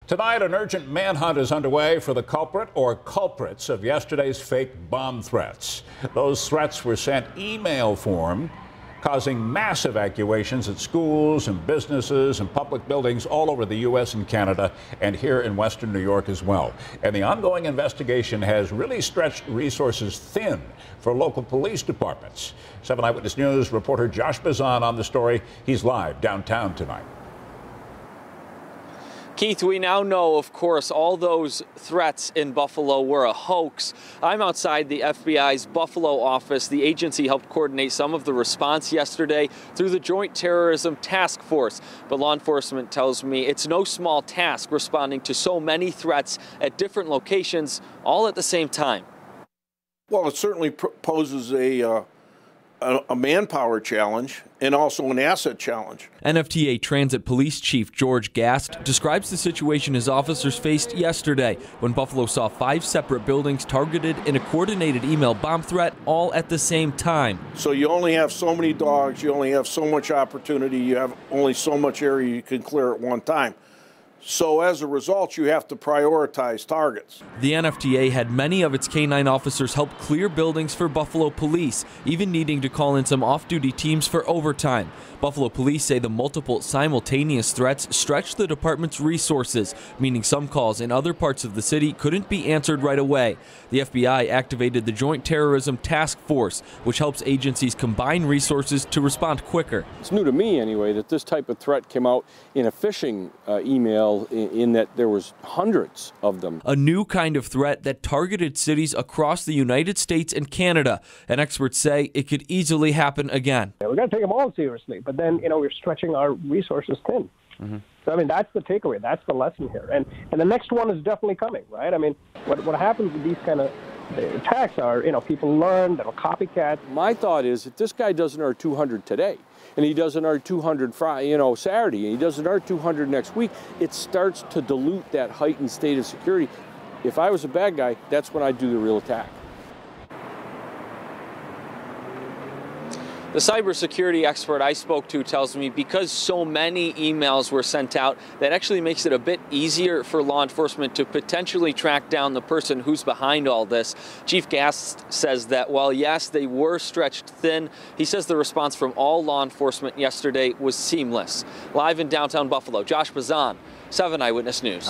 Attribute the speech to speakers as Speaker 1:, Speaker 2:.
Speaker 1: Tonight, an urgent manhunt is underway for the culprit or culprits of yesterday's fake bomb threats. Those threats were sent email form, causing mass evacuations at schools and businesses and public buildings all over the U.S. and Canada, and here in Western New York as well. And the ongoing investigation has really stretched resources thin for local police departments. 7 Eyewitness News reporter Josh Bazan on the story. He's live downtown tonight.
Speaker 2: Keith, we now know, of course, all those threats in Buffalo were a hoax. I'm outside the FBI's Buffalo office. The agency helped coordinate some of the response yesterday through the Joint Terrorism Task Force. But law enforcement tells me it's no small task responding to so many threats at different locations, all at the same time.
Speaker 3: Well, it certainly poses a manpower challenge and also an asset challenge.
Speaker 4: NFTA Transit Police Chief George Gast describes the situation his officers faced yesterday when Buffalo saw 5 separate buildings targeted in a coordinated email bomb threat all at the same time.
Speaker 3: So you only have so many dogs, you only have so much opportunity, you have only so much area you can clear at one time. So as a result, you have to prioritize targets.
Speaker 4: The NFTA had many of its K-9 officers help clear buildings for Buffalo police, even needing to call in some off-duty teams for overtime. Buffalo police say the multiple simultaneous threats stretched the department's resources, meaning some calls in other parts of the city couldn't be answered right away. The FBI activated the Joint Terrorism Task Force, which helps agencies combine resources to respond quicker.
Speaker 5: It's new to me anyway that this type of threat came out in a phishing email in that there was hundreds of them.
Speaker 4: A new kind of threat that targeted cities across the United States and Canada. And experts say it could easily happen again.
Speaker 6: We've got to take them all seriously, but then, we're stretching our resources thin. So, I mean, that's the takeaway. That's the lesson here. And the next one is definitely coming, right? I mean, what happens with these kind of attacks are, people learn, they'll copycat.
Speaker 5: My thought is if this guy does another 200 today, and he does another 200 Saturday, and he does another 200 next week, it starts to dilute that heightened state of security. If I was a bad guy, that's when I'd do the real attack.
Speaker 2: The cybersecurity expert I spoke to tells me because so many emails were sent out, that actually makes it a bit easier for law enforcement to potentially track down the person who's behind all this. Chief Gast says that while, yes, they were stretched thin, he says the response from all law enforcement yesterday was seamless. Live in downtown Buffalo, Josh Bazan, 7 Eyewitness News.